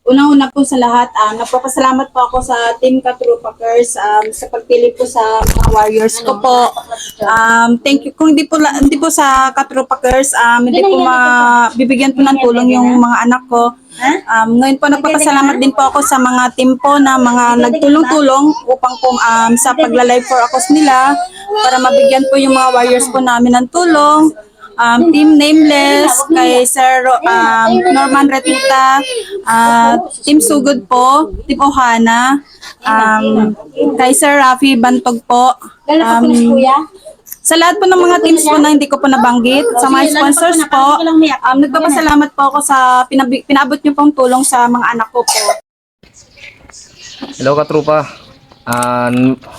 Unang-una po sa lahat, nagpapasalamat po ako sa Team Katrupakers sa pagpili po sa mga warriors ko po. Thank you. Kung hindi po sa Katrupakers, hindi po bibigyan po ng tulong yung mga anak ko. Ngayon po nagpapasalamat din po ako sa mga team po na mga nagtulong-tulong upang po sa pagla-live for akos nila para mabigyan po yung mga warriors po namin ng tulong. Team Nameless, kay Sir Norman Retita, Team Sugod po, Team Ohana, kay Sir Rafi Bantog po. Sa lahat po ng mga teams po na hindi ko po nabanggit, sa mga sponsors po, nagpapasalamat po ako sa pinabot niyo pong tulong sa mga anak ko po. Hello Katrupa,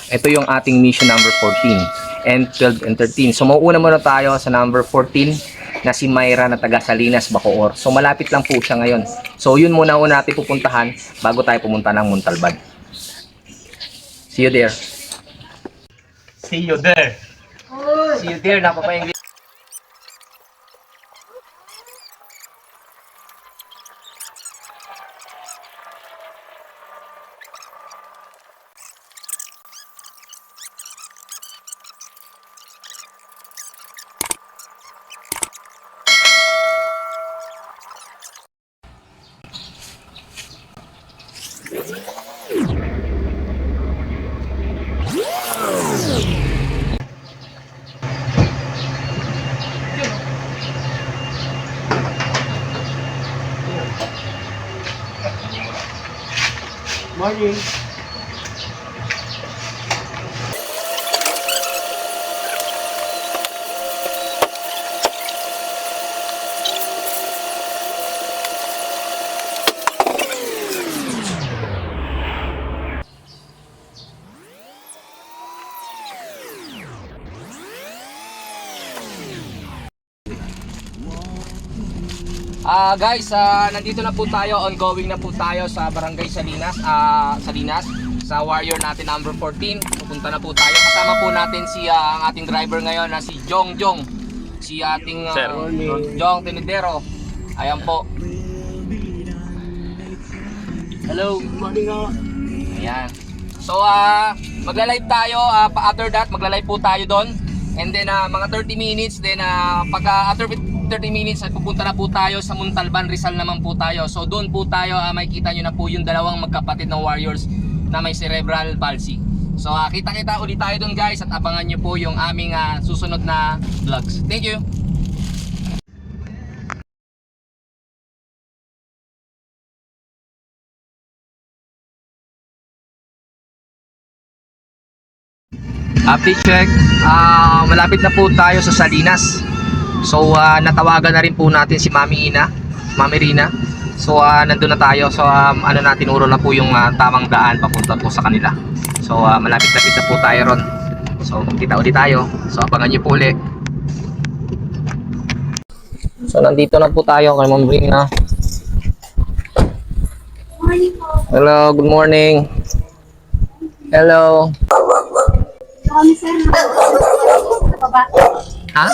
ito yung ating mission number 14 and 12 and 13. So mauuna muna tayo sa number 14 na si Myra na taga Salinas, Bacoor. So malapit lang po siya ngayon. So yun muna natin pupuntahan bago tayo pumunta ng Montalban. See you there. See you there. See you there, napapa-English. Morning. Guys, nandito na po tayo, ongoing na po tayo sa Barangay Salinas, sa warrior natin number 14. Pupunta na po tayo. Kasama po natin si ang ating driver ngayon na si Jong, si ating Jong Tinidero. Ayan po. Hello, good morning. Ayan. So magla-live tayo, after that magla-live po tayo doon. And then mga 30 minutes, then pagka after 30 minutes at pupunta na po tayo sa Montalban, Rizal naman po tayo. So doon po tayo, makikita nyo na po yung dalawang magkapatid ng warriors na may cerebral palsy. So kita-kita ulit tayo doon guys, at abangan nyo po yung aming susunod na vlogs. Thank you! Update check, malapit na po tayo sa Salinas. So natawagan na rin po natin si Mami Rina. So nandun na tayo. So ano na, tinuro na po yung tamang daan papunta po sa kanila. So malapit-lapit na po tayo ron. So kita ulit tayo. So abangan niyo po ulit. So nandito na po tayo kay Ma'am Rina. Hello, good morning. Hello. Ha?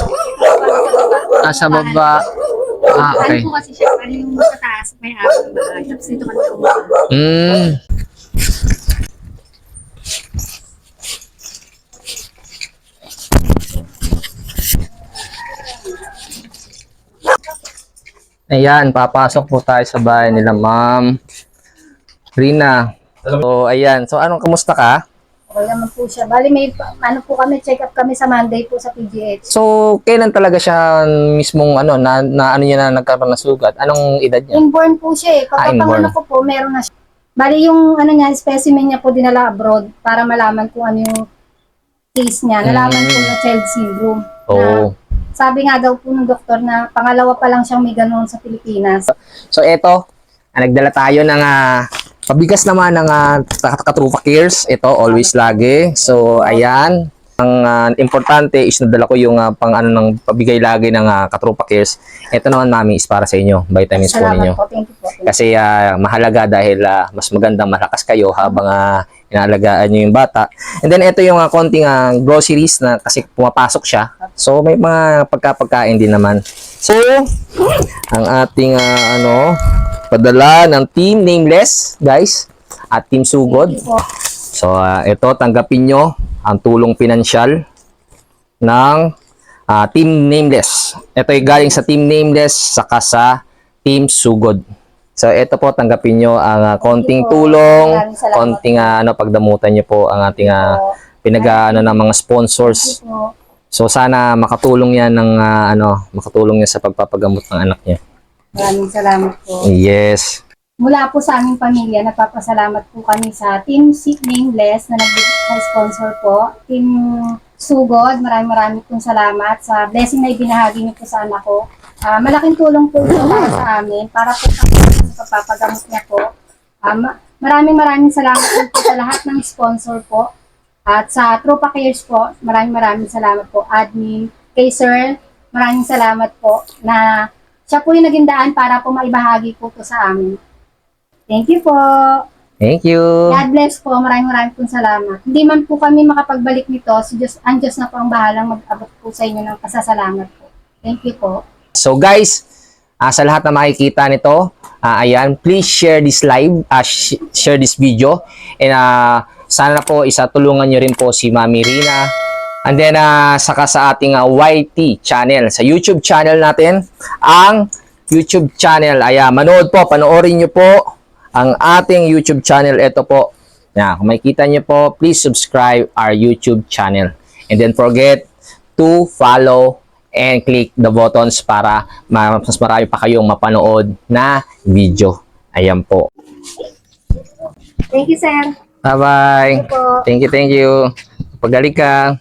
Sa baba. Okay. Ano po kasi siya, ano yung sa taas, may araw na bahay. Tapos dito kami tumulong. Ayan, papasok po tayo sa bahay nila Ma'am Rina. So, ayan. So, kamusta ka? Okay naman po siya. Bali may ano po kami, check up kami sa Monday po sa PGH. So, kailan talaga siya mismong na ano niya na nagkaroon ng sugat? Anong edad niya? Inborn po siya eh. Inborn. Pagkapangano ko po, meron na siya. Bali yung niya, specimen niya po dinala abroad para malaman kung ano yung case niya. Nalaman po na child syndrome. Oh. Sabi nga daw po ng doktor na pangalawa pa lang siyang may ganun sa Pilipinas. So eto, nagdala tayo ng pabigas naman ng Katrupa Cares. Ito, always lagi. So ayan, ang importante is nadala ko yung pang ano ng pabigay lagi ng Katrupa Cares. Ito naman mami is para sa inyo, vitamins po Salamat ninyo. po. Thank you po. Kasi mahalaga dahil mas magandang malakas kayo habang inaalagaan nyo yung bata. And then ito yung konting groceries na kasi pumapasok siya. So may mga pagkain din naman. So ang ating padala ng Team Nameless, guys, at Team Sugod. Thank you po. So ito, tanggapin nyo ang tulong pinansyal ng Team Nameless. Ito ay galing sa Team Nameless saka sa Team Sugod. So ito po, tanggapin nyo ang konting Thank you po. tulong, Maraming salamat konting pagdamutan nyo po ang ating pinag-ano ng mga sponsors. Thank you po. So sana makatulong yan ng makatulong yan sa pagpapagamot ng anak niya. Maraming salamat po. Yes. Mula po sa aming pamilya, nagpapasalamat po kami sa Team Nameless na nag-sponsor po. Team Sugod, maraming pong salamat sa blessing na ibinahagi niyo po sa anak ko. Malaking tulong po ito para sa amin, para po sa pagpapagamot niya po. Maraming salamat po sa lahat ng sponsor po. At sa Tropa Cares po, maraming salamat po. Admin, kay Sir, maraming salamat po na siya po yung naging daan para po maibahagi po ito sa amin. Thank you po. Thank you. God bless po. Maraming pong salamat. Hindi man po kami makapagbalik nito, si Diyos, ang Diyos na po ang bahalang mag-abot po sa inyo ng pasasalamat po. Thank you po. So guys, sa lahat na makikita nito, ayan, please share this live, share this video. And sana po isatulungan nyo rin po si Mami Rina. And then saka sa ating YT channel, sa YouTube channel natin, ang YouTube channel. Ayan, panoorin nyo po ang ating YouTube channel. Ito po. Yan, kung makikita nyo po, please subscribe our YouTube channel. And then forget to follow and click the buttons para mas marami pa kayong mapanood na video. Ayan po. Thank you, sir. Bye-bye. Thank you po. Thank you. Pagaling ka.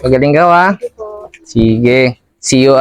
Pagaling ka, Thank you po. Sige. See you.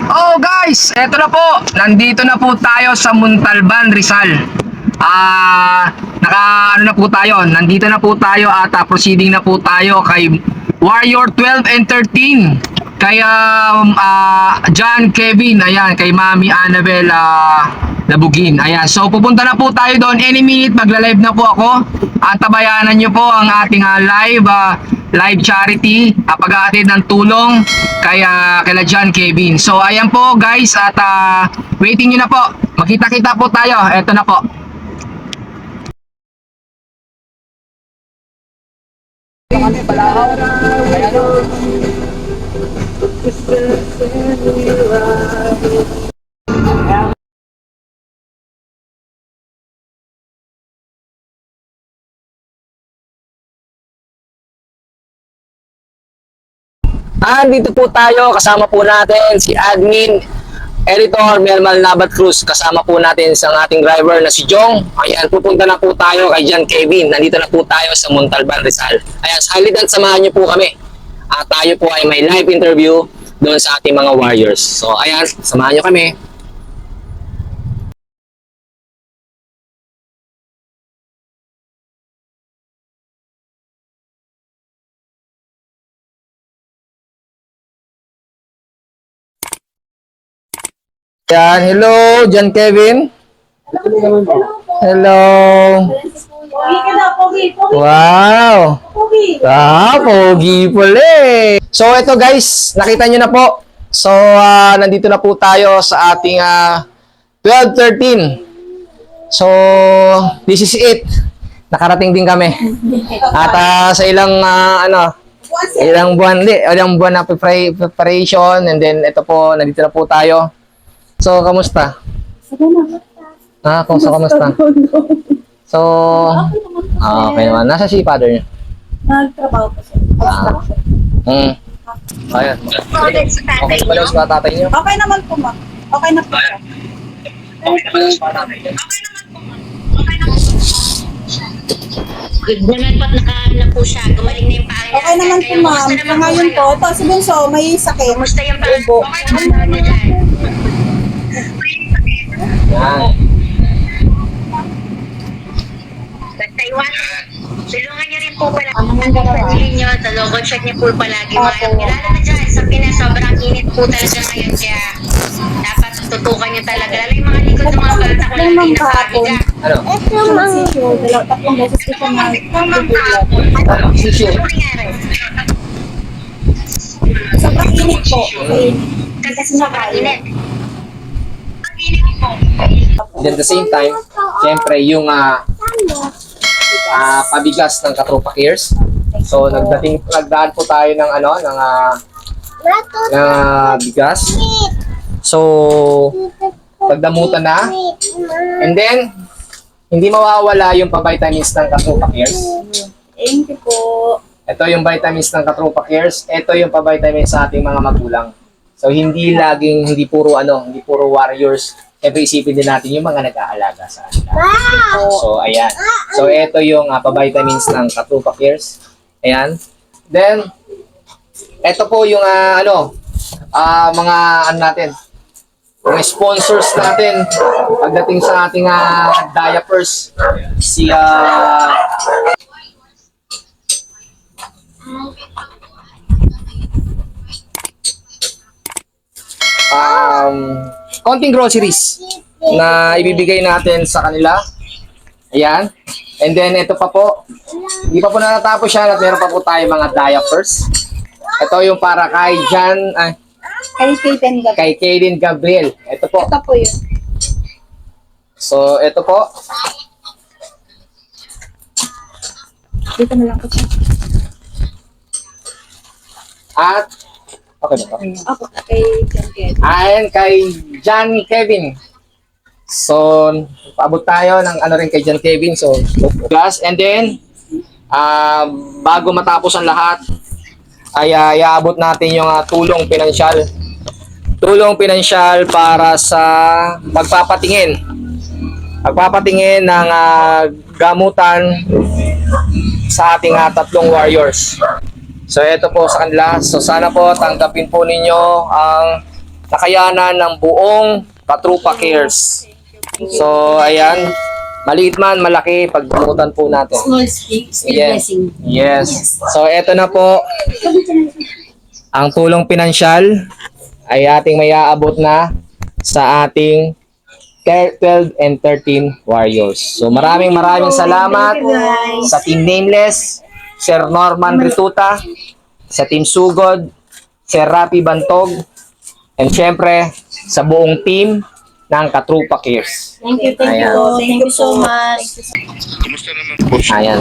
Oh guys, eto na po. Nandito na po tayo sa Montalban, Rizal. Ano na po tayo. Nandito na po tayo at proceeding na po tayo kay Warrior 12 and 13. Kay John Kevin, ayan, kay Mami Annabel Labugin. Ayan, so pupunta na po tayo doon. Any minute magla-live na po ako. At tabayanan nyo po ang ating live charity, pag-aatid ng tulong kay kay John Kevin. So ayan po guys, at waiting nyo na po. Magkita-kita po tayo. Eto na po. Dito po tayo, kasama po natin si Admin Editor Melmal Nabat Cruz. Kasama po natin sa ating driver na si Jong. Ayan, pupunta na po tayo kay John Kevin. Nandito na po tayo sa Montalban, Rizal. Ayan, sa halitan, samahan niyo po kami. Tayo po ay may live interview doon sa ating mga warriors. So ayan, samahan nyo kami. Yan, hello, John Kevin. Hello. Pogi ka na, pogi. Wow. Pogi. Pogi pala eh. So ito guys, nakita nyo na po. So nandito na po tayo sa ating 12-13. So this is it. Nakarating din kami. At sa ilang ilang buwan na preparation, and then ito po, nandito na po tayo. So kamusta? Kamusta? So, okay naman. Nasa si father niyo? Nagtrabaho po siya. Ayan. Okay pala sa tatay niyo? Okay naman po, ma'am. Okay na po siya. Okay pala sa tatay niyo? Good naman po, nakaano po siya. Gumaling na yung pangin. Okay naman po, ma'am. Sa ngayon po, ito si Bunso, may sakit. Kumusta yung pangin? Ubo. Okay naman niyo dyan. Yan. Basta iwasan. Tulungan niyo rin po pala ang sarili niyo. Sa logo check niyo po palagi. Lalo na dyan, sa Pinas, sobrang init po talaga ngayon. Kaya dapat tutukan niyo talaga. Lalo yung mga likod ng mga bata ko lang hindi nakakita. Ano? Tatlong beses ko siya Sisyo. Ano nangyari? Sobrang init po. Kasi sobrang init. Then at the same time, syempre yung pabigas ng Katropa Cares. So nagdaan po tayo ng bigas. So pagdamutan na. And then hindi mawawala yung pa-vitamins ng Katropa Cares. Thank you po. Ito yung vitamins ng Katropa Cares. Ito yung pa-vitamins sa ating mga magulang. So hindi puro warriors. Siyempre isipin din natin yung mga nag-aalaga sa kanila. So ayan. So ito yung pa-vitamins ng Katropa Cares. Ayan. Then ito po yung mga natin. Mga sponsors natin pagdating sa ating diapers. Konting groceries na ibibigay natin sa kanila. Ayan. And then ito pa po. Hindi pa po natatapos siya at meron pa po tayo mga diapers. Ito yung para kay Kay Kaden Gabriel. Ito po. Ito po yun. So ito po. Dito na lang po siya. At okay na ba? Ako, kay John Kevin. Ayan, kay John Kevin. So, paabot tayo ng rin kay John Kevin. So, plus, and then, bago matapos ang lahat, ay iaabot natin yung tulong pinansyal. Tulong pinansyal para sa pagpapatingin. Pagpapatingin ng gamutan sa ating tatlong warriors. So ito po sa kanila. So sana po tanggapin po ninyo ang nakayanan ng buong Katropa Cares. So ayan, maliit man, malaki, pagdamutan po natin. Small speaks, Yes. Yes. So ito na po ang tulong pinansyal ay ating may aabot na sa ating 12 and 13 warriors. So maraming salamat sa Team Nameless, Sir Norman Rituta, sa Team Sugod, Sir Rapi Bantog, and syempre sa buong team ng Katropa Cares. Thank you. Ayan. Thank you so much. Ayan.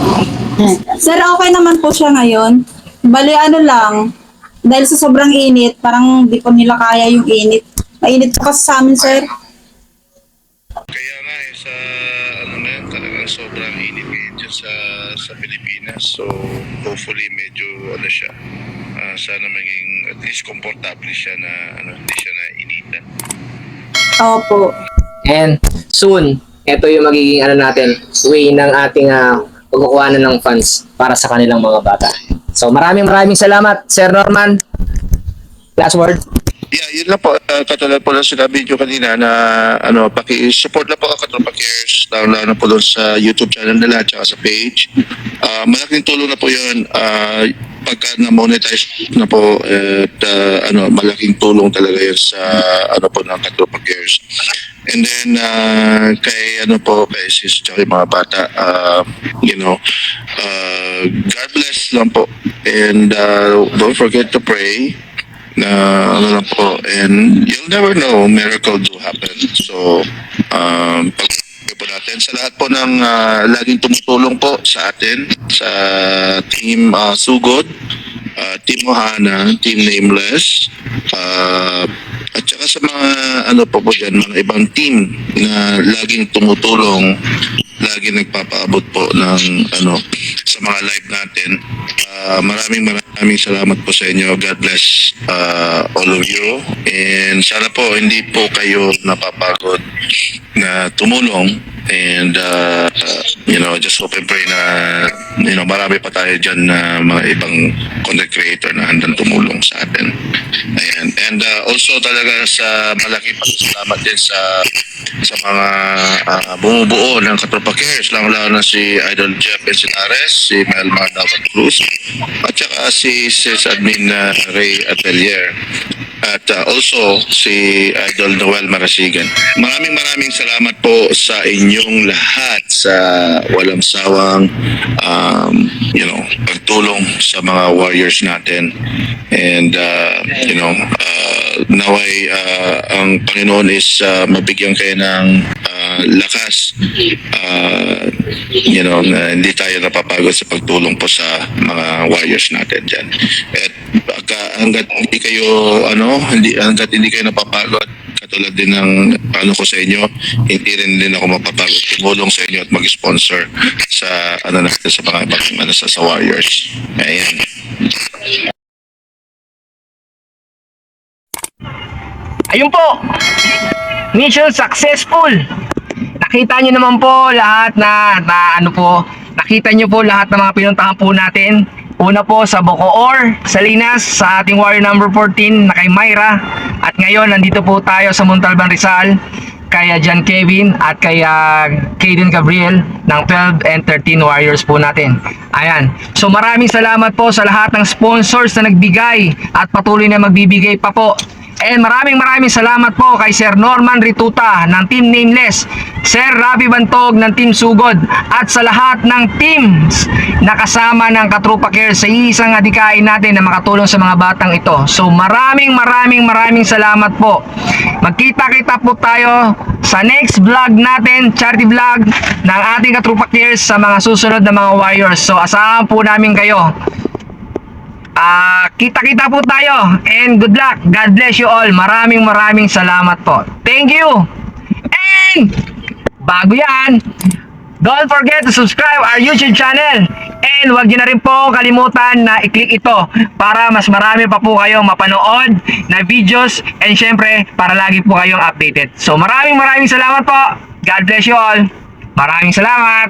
Sir, okay naman po siya ngayon. Bali, lang, dahil sa sobrang init, parang di po nila kaya yung init. Mainit po kasi sa amin, sir. Kaya nga sa na yun, talagang sobrang init ngayon dyan sa Pilipinas. So hopefully medyo siya. Sana maging at least komportable siya na hindi siya na initan. Opo. And soon, ito yung magiging natin, way ng ating pagkukuhanan ng funds para sa kanilang mga bata. So maraming salamat, Sir Norman. Last word. Yeah, yun lang po. Katulad po lang sinabi nyo kanina na paki-support lang po ang Katropa Cares, lalo na po doon sa YouTube channel nila at sa page. Malaking tulong na po yun. Pagka na-monetize na po, malaking tulong talaga yun sa po ng Katropa Cares. And then, kay sis tsaka yung mga bata, God bless lang po. And don't forget to pray na lang po, and you'll never know, miracle do happen. So pag po natin sa lahat po ng laging tumutulong po sa atin, sa team Sugod, team Ohana, team Nameless, at saka sa mga po dyan, mga ibang team na laging tumutulong, lagi nagpapaabot po ng sa mga live natin. Maraming salamat po sa inyo. God bless all of you. And sana po hindi po kayo napapagod na tumulong. And just hope and pray na marami pa tayo dyan na mga ibang content creator na handang tumulong sa atin. Ayan. And also talaga sa malaki pasalamat din sa mga bumubuo ng Katropa Cares, lalo na si Idol Jeff Encinares, si Melmar Davat Cruz, at saka si Admin Ray Atelier, at also si Idol Noel Marasigan. Maraming salamat po sa inyong lahat sa walang sawang pagtulong sa mga warriors natin. And naway ang Panginoon is mabigyan kayo ng lakas, na hindi tayo napapagod sa pagtulong po sa mga warriors natin dyan. At hanggat hindi kayo napapagod, katulad din ng ko sa inyo, hindi rin ako mapapagod tumulong sa inyo at mag-sponsor sa natin sa mga ibang sa warriors. Ayan. Ayun po, mission successful. Nakita nyo naman po lahat nakita nyo po lahat ng mga pinuntahan po natin. Una po sa Bocoor, Salinas, sa ating warrior number 14 na kay Myra. At ngayon, nandito po tayo sa Montalban, Rizal, kay John Kevin at kay Kaden Gabriel ng 12 and 13 warriors po natin. Ayan. So maraming salamat po sa lahat ng sponsors na nagbigay at patuloy na magbibigay pa po. And maraming salamat po kay Sir Norman Rituta ng Team Nameless, Sir Ravi Bantog ng Team Sugod, at sa lahat ng teams na kasama ng Katropa Care sa isang adikain natin na makatulong sa mga batang ito. So maraming salamat po. Magkita-kita po tayo sa next vlog natin, charity vlog ng ating Katropa Care sa mga susunod na mga warriors. So asahan po namin kayo. Kita-kita po tayo and good luck. God bless you all. Maraming salamat po. Thank you. And bago yan, don't forget to subscribe our YouTube channel. And huwag nyo na rin po kalimutan na i-click ito para mas marami pa po kayong mapanood na videos, and syempre para lagi po kayong updated. So maraming salamat po. God bless you all. Maraming salamat.